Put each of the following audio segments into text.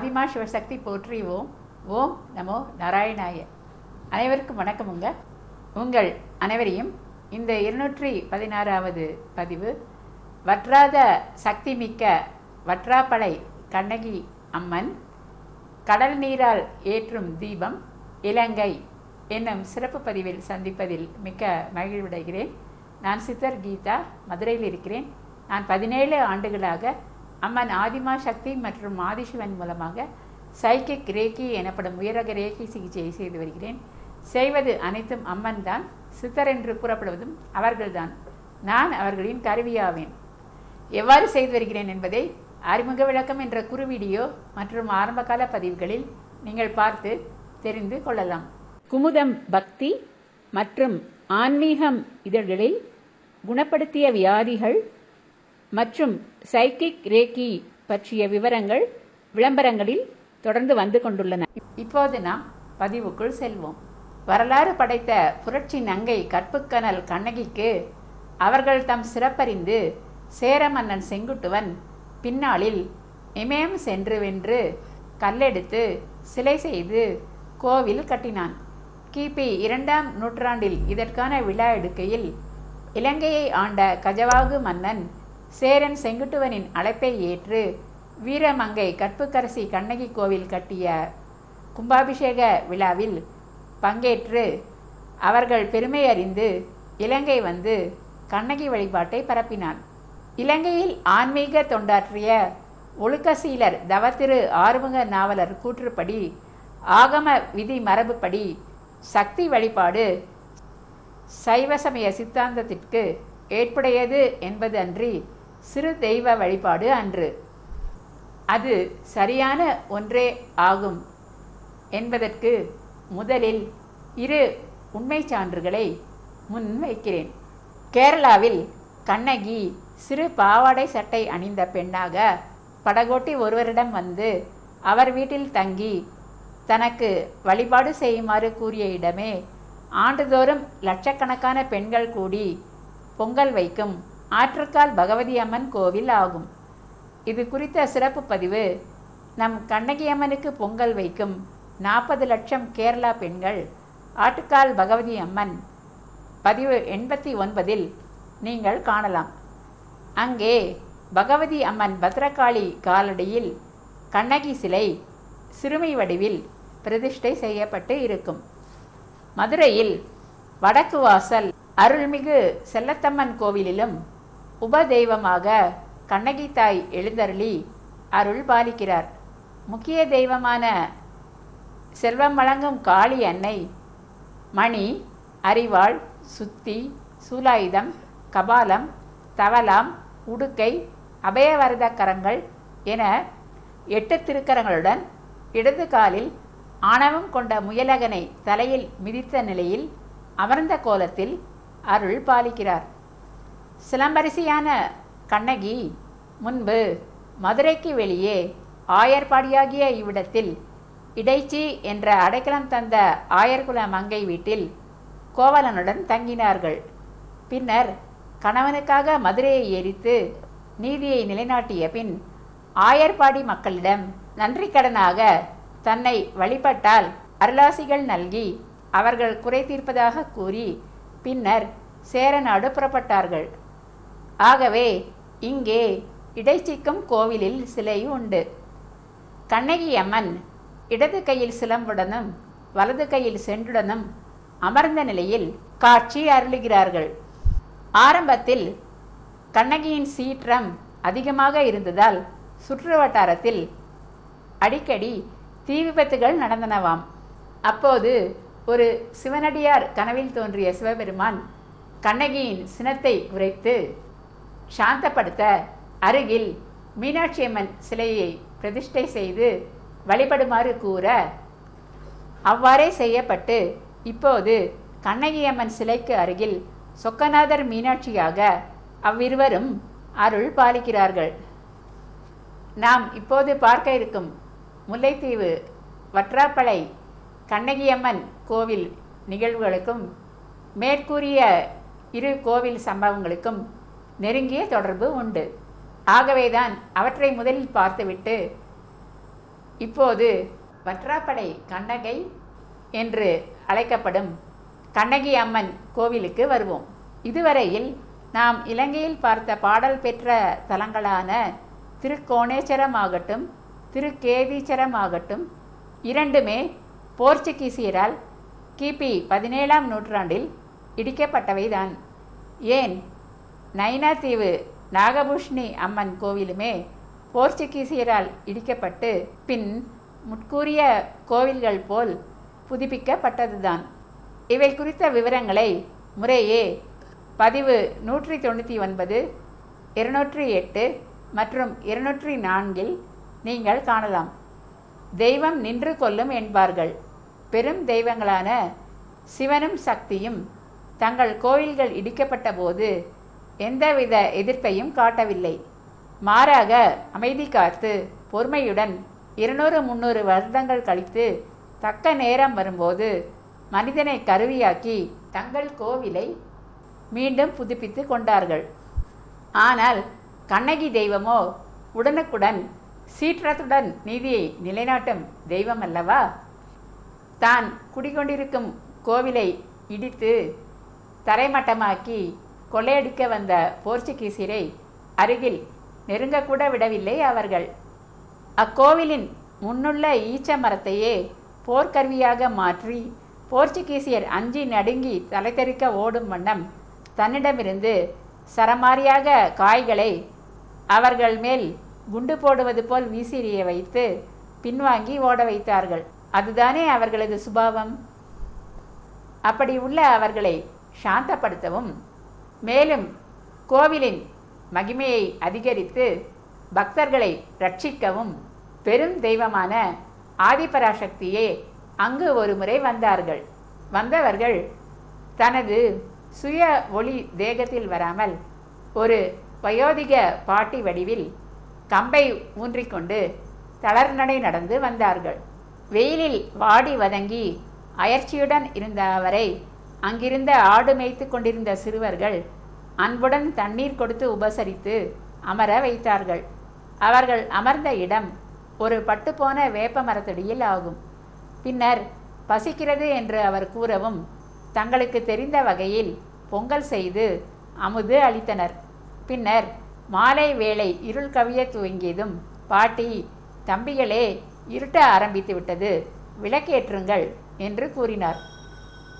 ஆதிமா சிவசக்தி போற்றி. ஓம் ஓம் நமோ நாராயணாய. அனைவருக்கும் வணக்கமுங்க. உங்கள் அனைவரையும் இந்த 216வது பதிவு வற்றாத சக்தி மிக்க வற்றாப்பளை கண்ணகி அம்மன் கடல் நீரால் ஏற்றும் தீபம் இலங்கை என்னும் சிறப்பு பதிவில் சந்திப்பதில் மிக்க மகிழ்வடைகிறேன். நான் சித்தர் கீதா, மதுரையில் இருக்கிறேன். நான் 17 ஆண்டுகளாக அம்மன் ஆதிமா சக்தி மற்றும் ஆதிசிவன் மூலமாக சைக்கிக் ரேக்கி எனப்படும் உயரக ரேக்கி சிகிச்சையை செய்து வருகிறேன். செய்வது அனைத்தும் அம்மன் தான். சித்தர் என்று கூறப்படுவதும் அவர்கள்தான். நான் அவர்களின் கருவியாவேன். எவ்வாறு செய்து வருகிறேன் என்பதை அறிமுக விளக்கம் என்ற குறு வீடியோ மற்றும் ஆரம்பகால பதிவுகளில் நீங்கள் பார்த்து தெரிந்து கொள்ளலாம். குமுதம் பக்தி மற்றும் ஆன்மீகம் இதழ்களில் குணப்படுத்திய வியாதிகள் மற்றும் சைக்கிக் ரேக்கி பற்றிய விவரங்கள் விளம்பரங்களில் தொடர்ந்து வந்து கொண்டுள்ளன. இப்போது நாம் பதிவுக்குள் செல்வோம். வரலாறு படைத்த புரட்சி நங்கை கற்புக்கனல் கண்ணகிக்கு அவர்கள் தம் சிறப்பறிந்து சேர மன்னன் செங்குட்டுவன் பின்னாளில் இமயம் சென்று வென்று கல்லெடுத்து சிலை செய்து கோவில் கட்டினான். கிபி 2ஆம் நூற்றாண்டில் இதற்கான விழா எடுக்கையில் இலங்கையை ஆண்ட கஜவாகு மன்னன் சேரன் செங்குட்டுவனின் அழைப்பை ஏற்று வீரமங்கை கற்புக்கரசி கண்ணகி கோவில் கட்டிய கும்பாபிஷேக விழாவில் பங்கேற்று அவர்கள் பெருமை அறிந்து இலங்கை வந்து கண்ணகி வழிபாட்டை பரப்பினான். இலங்கையில் ஆன்மீக தொண்டாற்றிய ஒழுக்கசீலர் தவத்திரு ஆறுமுக நாவலர் கூற்றுப்படி ஆகம விதி மரபுப்படி சக்தி வழிபாடு சைவ சமய சித்தாந்தத்திற்கு ஏற்புடையது என்பது அன்றி சிறு தெய்வ வழிபாடு அன்று. அது சரியான ஒன்றே ஆகும் என்பதற்கு முதலில் 2 உண்மை சான்றுகளை முன்வைக்கிறேன். கேரளாவில் கண்ணகி சிறு பாவாடை சட்டை அணிந்த பெண்ணாக படகோட்டி ஒருவரிடம் வந்து அவர் வீட்டில் தங்கி தனக்கு வழிபாடு செய்யுமாறு கூறிய இடமே ஆண்டுதோறும் லட்சக்கணக்கான பெண்கள் கூடி பொங்கல் வைக்கும் ஆற்றுக்கால் பகவதி அம்மன் கோவில் ஆகும். இது குறித்த சிறப்பு பதிவு நம் கண்ணகி அம்மனுக்கு பொங்கல் வைக்கும் 40 லட்சம் கேரளா பெண்கள் ஆட்டுக்கால் பகவதி அம்மன் பதிவு 89இல் நீங்கள் காணலாம். அங்கே பகவதி அம்மன் பத்ரகாளி காலடியில் கண்ணகி சிலை சிறுமி வடிவில் பிரதிஷ்டை செய்யப்பட்டு இருக்கும். மதுரையில் வடக்கு வாசல் அருள்மிகு செல்லத்தம்மன் கோவிலிலும் உபதெய்வமாக கண்ணகி தாய் எழுந்தருளி அருள் பாலிக்கிறார். முக்கிய தெய்வமான செல்வம் வழங்கும் காளி அன்னை மணி, அரிவாள், சுத்தி, சூலாயுதம், கபாலம், தவலாம், உடுக்கை, அபயவரத கரங்கள் என 8 திருக்கரங்களுடன் இடது காலில் ஆணவம் கொண்ட முயலகனை தலையில் மிதித்த நிலையில் அமர்ந்த கோலத்தில் அருள் பாலிக்கிறார். சிலம்பரசியான கண்ணகி முன்பு மதுரைக்கு வெளியே ஆயர்பாடியாகிய இவ்விடத்தில் இடைச்சி என்ற அடைக்கலம் தந்த ஆயர்குல மங்கை வீட்டில் கோவலனுடன் தங்கினார்கள். பின்னர் கணவனுக்காக மதுரையை எரித்து நீதியை நிலைநாட்டிய பின் ஆயர்பாடி மக்களிடம் நன்றி கடனாக தன்னை வழிபட்டால் அருளாசிகள் நல்கி அவர்கள் குறை தீர்ப்பதாக கூறி பின்னர் சேரநாடு புறப்பட்டார்கள். ஆகவே இங்கே இடைச்சிக்கும் கோவிலில் சிலை உண்டு. கண்ணகி அம்மன் இடது கையில் சிலம்புடனும் வலது கையில் செண்டுடனும் அமர்ந்த நிலையில் காட்சி அருளுகிறார்கள். ஆரம்பத்தில் கண்ணகியின் சீற்றம் அதிகமாக இருந்ததால் சுற்று வட்டாரத்தில் அடிக்கடி தீ விபத்துகள் நடந்தனவாம். அப்போது ஒரு சிவனடியார் கனவில் தோன்றிய சிவபெருமான் கண்ணகியின் சினத்தை குறைத்து சாந்தப்படுத்த அருகில் மீனாட்சி அம்மன் சிலையை பிரதிஷ்டை செய்து வழிபடுமாறு கூற அவ்வாறே செய்யப்பட்டு இப்போது கண்ணகி அம்மன் சிலைக்கு அருகில் சொக்கநாதர் மீனாட்சியாக அவ்விருவரும் அருள் பாலிக்கிறார்கள். நாம் இப்போது பார்க்க இருக்கும் முல்லைத்தீவு வற்றாப்பளை கண்ணகி அம்மன் கோவில் நிகழ்வுகளுக்கும் மேற்கூறிய 2 கோவில் சம்பவங்களுக்கும் நெருங்கிய தொடர்பு உண்டு. ஆகவேதான் அவற்றை முதலில் பார்த்துவிட்டு இப்போது வற்றாப்படை கண்ணகை என்று அழைக்கப்படும் கண்ணகி அம்மன் கோவிலுக்கு வருவோம். இதுவரையில் நாம் இலங்கையில் பார்த்த பாடல் பெற்ற தலங்களான திருக்கோணேச்சரமாகட்டும் திருக்கேதீச்சரமாகட்டும் இரண்டுமே போர்ச்சுகீசியரால் கிபி 17ஆம் நூற்றாண்டில் இடிக்கப்பட்டவைதான். ஏன் நைனாதீவு நாகபூஷணி அம்மன் கோவிலுமே போர்ச்சுகீசியரால் இடிக்கப்பட்டு பின் முற்கூறிய கோவில்கள் போல் புதுப்பிக்கப்பட்டதுதான். இவை குறித்த விவரங்களை முறையே பதிவு 199, 208 மற்றும் 204 நீங்கள் காணலாம். தெய்வம் நின்று கொல்லும் என்பார்கள். பெரும் தெய்வங்களான சிவனும் சக்தியும் தங்கள் கோவில்கள் இடிக்கப்பட்ட போது எந்தவித எதிர்ப்பையும் காட்டவில்லை. மாறாக அமைதி காத்து பொறுமையுடன் 200-300 வருடங்கள் கழித்து தக்க நேரம் வரும்போது மனிதனை கருவியாக்கி தங்கள் கோவிலை மீண்டும் புதுப்பித்து கொண்டார்கள். ஆனால் கண்ணகி தெய்வமோ உடனுக்குடன் சீற்றத்துடன் நீதியை நிலைநாட்டும் தெய்வம் அல்லவா? தான் குடிகொண்டிருக்கும் கோவிலை இடித்து தரைமட்டமாக்கி கொள்ளையடிக்க வந்த போர்ச்சுகீசியரை அருகில் நெருங்கக்கூட விடவில்லை அவர்கள். அக்கோவிலின் முன்னுள்ள ஈச்ச மரத்தையே போர்க்கருவியாக மாற்றி போர்ச்சுகீசியர் அஞ்சி நடுங்கி தலைதெறிக்க ஓடும் வண்ணம் தன்னிடமிருந்து சரமாரியாக காய்களை அவர்கள் மேல் குண்டு போடுவது போல் வீசிறிய வைத்து பின்வாங்கி ஓட வைத்தார்கள். அதுதானே அவர்களது சுபாவம். அப்படி உள்ள அவர்களை சாந்தப்படுத்தவும் மேலும் கோவிலின் மகிமையை அதிகரித்து பக்தர்களை ரட்சிக்கவும் பெரும் தெய்வமான ஆதிபராசக்தியே அங்கு ஒரு முறை வந்தார்கள். வந்தவர்கள் தனது சுய ஒளி தேகத்தில் வராமல் ஒரு வயோதிக பாட்டி வடிவில் கம்பை ஊன்றிக்கொண்டு தளர்நடை நடந்து வந்தார்கள். வெயிலில் வாடி வதங்கி அயற்சியுடன் இருந்த அவரை அங்கிருந்த ஆடு மேய்த்து கொண்டிருந்த சிறுவர்கள் அன்புடன் தண்ணீர் கொடுத்து உபசரித்து அமர வைத்தார்கள். அவர்கள் அமர்ந்த இடம் ஒரு பட்டுப்போன வேப்ப மரத்தடியில் ஆகும். பின்னர் பசிக்கிறது என்று அவர் கூறவும் தங்களுக்கு தெரிந்த வகையில் பொங்கல் செய்து அமுது அளித்தனர். பின்னர் மாலை வேளை இருள் கவிய துவங்கியதும் பாட்டி, தம்பிகளே, இருட்ட ஆரம்பித்து விட்டது, விளக்கேற்றுங்கள் என்று கூறினார்.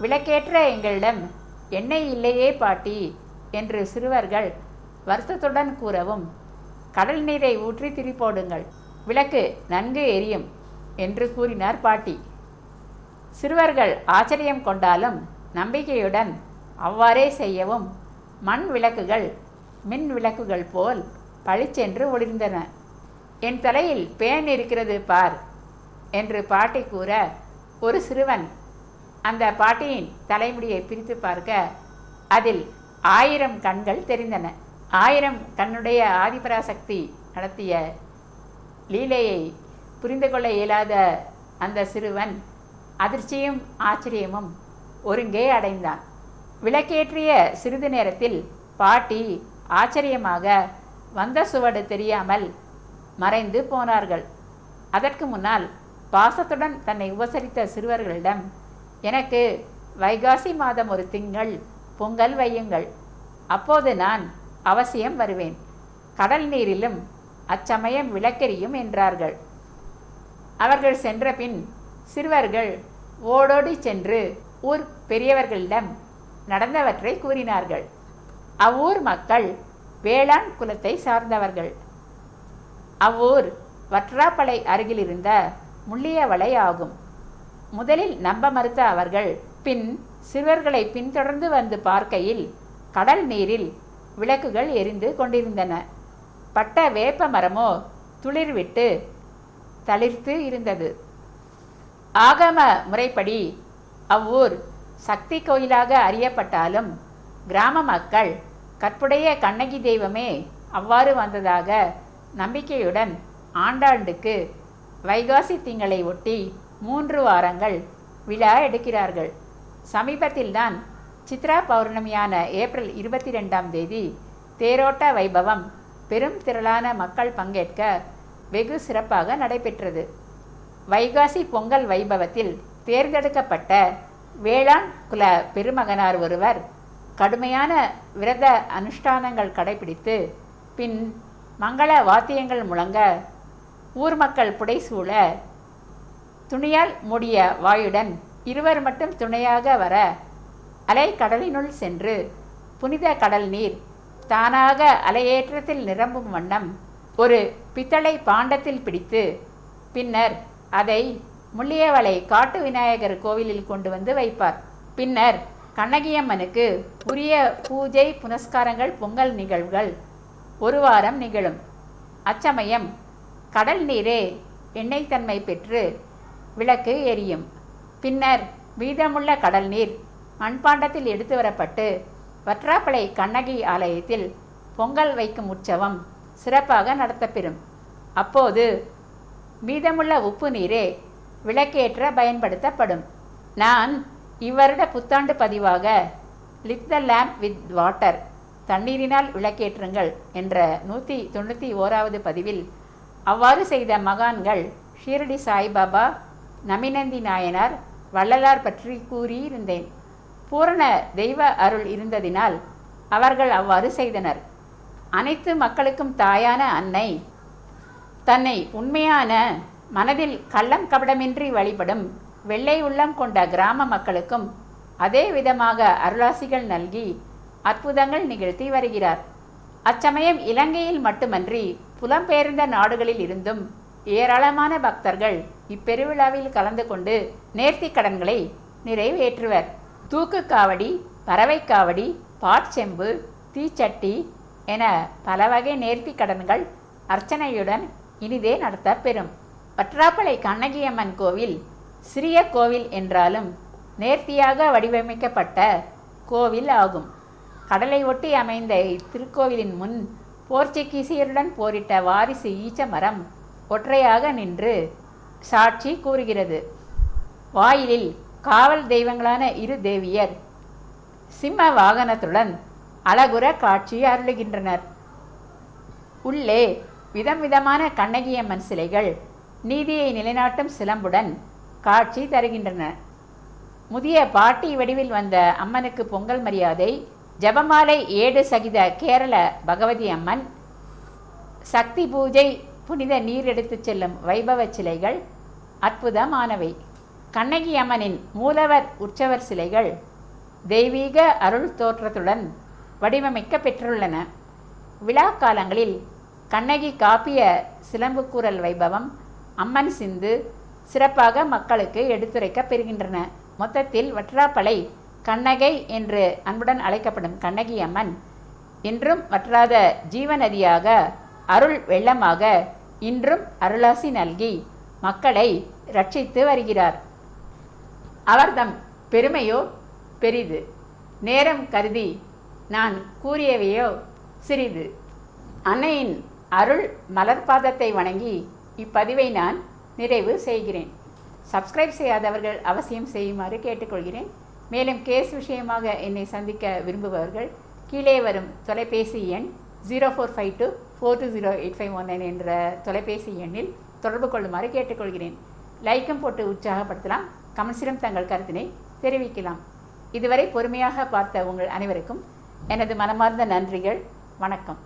விளக்கேற்ற எங்களிடம் எண்ணெய் இல்லையே பாட்டி என்று சிறுவர்கள் வருத்தத்துடன் கூறவும், கடல் நீரை ஊற்றி திரி போடுங்கள், விளக்கு நன்கு எரியும் என்று கூறினார் பாட்டி. சிறுவர்கள் ஆச்சரியம் கொண்டாலும் நம்பிக்கையுடன் அவ்வாறே செய்யவும் மண் விளக்குகள் மின் விளக்குகள் போல் பளிச்சென்று ஒளிர்ந்தன. என் தலையில் பேன் இருக்கிறது பார் என்று பாட்டி கூற ஒரு சிறுவன் அந்த பாட்டியின் தலைமுடியை பிரித்து பார்க்க அதில் 1000 கண்கள் தெரிந்தன. 1000 கண்ணுடைய ஆதிபராசக்தி நடத்திய லீலையை புரிந்து கொள்ள இயலாத அந்த சிறுவன் அதிர்ச்சியும் ஆச்சரியமும் ஒருங்கே அடைந்தான். விளக்கேற்றிய சிறிது நேரத்தில் பாட்டி ஆச்சரியமாக வந்த சுவடு தெரியாமல் மறைந்து போனார்கள். அதற்கு முன்னால் பாசத்துடன் தன்னை உபசரித்த சிறுவர்களிடம், எனக்கு வைகாசி மாதம் ஒரு திங்கள் பொங்கல் வையுங்கள், அப்போது நான் அவசியம் வருவேன், கடல் நீரிலும் அச்சமயம் விளக்கெரியும் என்றார்கள். அவர்கள் சென்ற பின் சிறுவர்கள் ஓடோடி சென்று ஊர் பெரியவர்களிடம் நடந்தவற்றை கூறினார்கள். அவ்வூர் மக்கள் வேளாண் குலத்தை சார்ந்தவர்கள். அவ்வூர் வற்றாப்பளை அருகில் இருந்த முள்ளியவளை ஆகும். முதலில் நம்ப மறுத்த அவர்கள் பின் சிறுவர்களை பின்தொடர்ந்து வந்து பார்க்கையில் கடல் நீரில் விளக்குகள் எரிந்து கொண்டிருந்தன. பட்ட வேப்ப மரமோ துளிர்விட்டு தளிர்த்து இருந்தது. ஆகம முறைப்படி அவ்வூர் சக்தி கோயிலாக அறியப்பட்டாலும் கிராம மக்கள் கற்புடைய கண்ணகி தெய்வமே அவ்வாறு வந்ததாக நம்பிக்கையுடன் ஆண்டாண்டுக்கு வைகாசி திங்களை ஒட்டி 3 வாரங்கள் விழா எடுக்கிறார்கள். சமீபத்தில்தான் சித்ரா பௌர்ணமியான ஏப்ரல் 22ஆம் தேதி தேரோட்ட வைபவம் பெரும் திரளான மக்கள் பங்கேற்க வெகு சிறப்பாக நடைபெற்றது. வைகாசி பொங்கல் வைபவத்தில் தேர்ந்தெடுக்கப்பட்ட வேளாண் குல பெருமகனார் ஒருவர் கடுமையான விரத அனுஷ்டானங்கள் கடைபிடித்து பின் மங்கள வாத்தியங்கள் முழங்க ஊர் மக்கள் புடைசூழ துணியால் மூடிய வாயுடன் இருவர் மட்டும் துணையாக வர அலை கடலினுள் சென்று புனித கடல் நீர் தானாக அலையேற்றத்தில் நிரம்பும் வண்ணம் ஒரு பித்தளை பாண்டத்தில் பிடித்து பின்னர் அதை முள்ளியவளை காட்டு விநாயகர் கோவிலில் கொண்டு வந்து வைப்பார். பின்னர் கண்ணகியம்மனுக்கு உரிய பூஜை புனஸ்காரங்கள் பொங்கல் நிகழ்வுகள் ஒரு வாரம் நிகழும். அச்சமயம் கடல் நீரே எண்ணெய் தன்மை பெற்று விளக்கு எரியும். பின்னர் மீதமுள்ள கடல் நீர் மண்பாண்டத்தில் எடுத்து வரப்பட்டு வற்றாப்பளை கண்ணகி ஆலயத்தில் பொங்கல் வைக்கும் உற்சவம் சிறப்பாக நடத்தப்பெறும். அப்போது மீதமுள்ள உப்பு நீரே விளக்கேற்ற பயன்படுத்தப்படும். நான் இவ்வருட புத்தாண்டு பதிவாக lit the lamp with water, தண்ணீரினால் விளக்கேற்றுங்கள் என்ற 191வது பதிவில் அவ்வாறு செய்த மகான்கள் ஷீரடி சாய்பாபா, நமிநந்தி நாயனார், வள்ளலார் பற்றி கூறியிருந்தேன். பூரண தெய்வ அருள் இருந்ததினால் அவர்கள் அவ்வாறு செய்தனர். அனைத்து மக்களுக்கும் தாயான அன்னை தன்னை உண்மையான மனதில் கள்ளம் கபடமின்றி வழிபடும் வெள்ளை உள்ளம் கொண்ட கிராம மக்களுக்கும் அதே விதமாக அருளாசிகள் நல்கி அற்புதங்கள் நிகழ்த்தி வருகிறார். அச்சமயம் இலங்கையில் மட்டுமன்றி புலம்பெயர்ந்த நாடுகளில் இருந்தும் ஏராளமான பக்தர்கள் இப்பெருவிழாவில் கலந்து கொண்டு நேர்த்தி கடன்களை நிறைவேற்றுவர். தூக்கு காவடி, பறவை காவடி, பாட்செம்பு, தீச்சட்டி என பல வகை நேர்த்தி கடன்கள் அர்ச்சனையுடன் இனிதே நடத்தப்பெறும். வற்றாப்பளை கண்ணகியம்மன் கோவில் சிறிய கோவில் என்றாலும் நேர்த்தியாக வடிவமைக்கப்பட்ட கோவில் ஆகும். கடலை ஒட்டி அமைந்த இத்திருக்கோவிலின் முன் போர்ச்சுகீசியருடன் போரிட்ட வாரிசு ஈச்ச மரம் ஒற்றையாக நின்று சாட்சி கூறுகிறது. வாயிலில் காவல் தெய்வங்களான இரு தேவியர் சிம்ம வாகனத்துடன் அழகுற காட்சி அருளுகின்றனர். உள்ளே விதம் விதமான கண்ணகியம்மன் சிலைகள் நீதியை நிலைநாட்டும் சிலம்புடன் காட்சி தருகின்றன. முதிய பாட்டி வடிவில் வந்த அம்மனுக்கு பொங்கல் மரியாதை, ஜபமாலை ஏடு சகித கேரள பகவதி அம்மன், சக்தி பூஜை, புனித நீர் எடுத்துச் செல்லும் வைபவ சிலைகள் அற்புதமானவை. கண்ணகி அம்மனின் மூலவர் உற்சவர் சிலைகள் தெய்வீக அருள் தோற்றத்துடன் வடிவமைக்க பெற்றுள்ளன. விழா காலங்களில் கண்ணகி காப்பிய சிலம்புக்கூறல் வைபவம், அம்மன் சிந்து சிறப்பாக மக்களுக்கு எடுத்துரைக்க பெறுகின்றன. மொத்தத்தில் வற்றாப்பளை கண்ணகை என்று அன்புடன் அழைக்கப்படும் கண்ணகி அம்மன் இன்றும் வற்றாத ஜீவநதியாக, அருள் வெள்ளமாக இன்றும் அருளாசி நல்கி மக்களை ரட்சித்து வருகிறார். அவர்தம் பெருமையோ பெரிது, நேரம் கருதி நான் கூறியவையோ சிறிது. அன்னையின் அருள் மலர்பாதத்தை வணங்கி இப்பதிவை நான் நிறைவு செய்கிறேன். சப்ஸ்கிரைப் செய்யாதவர்கள் அவசியம் செய்யுமாறு கேட்டுக்கொள்கிறேன். மேலும் கேஸ் விஷயமாக என்னை சந்திக்க விரும்புபவர்கள் கீழே வரும் தொலைபேசி எண் 0452420851 என்ற தொலைபேசி எண்ணில் தொடர்பு கொள்ளுமாறு கேட்டுக்கொள்கிறேன். லைக்கும் போட்டு உற்சாகப்படுத்தலாம், கமெண்ட்ஸிலும் தங்கள் கருத்தினை தெரிவிக்கலாம். இதுவரை பொறுமையாக பார்த்த உங்கள் அனைவருக்கும் எனது மனமார்ந்த நன்றிகள். வணக்கம்.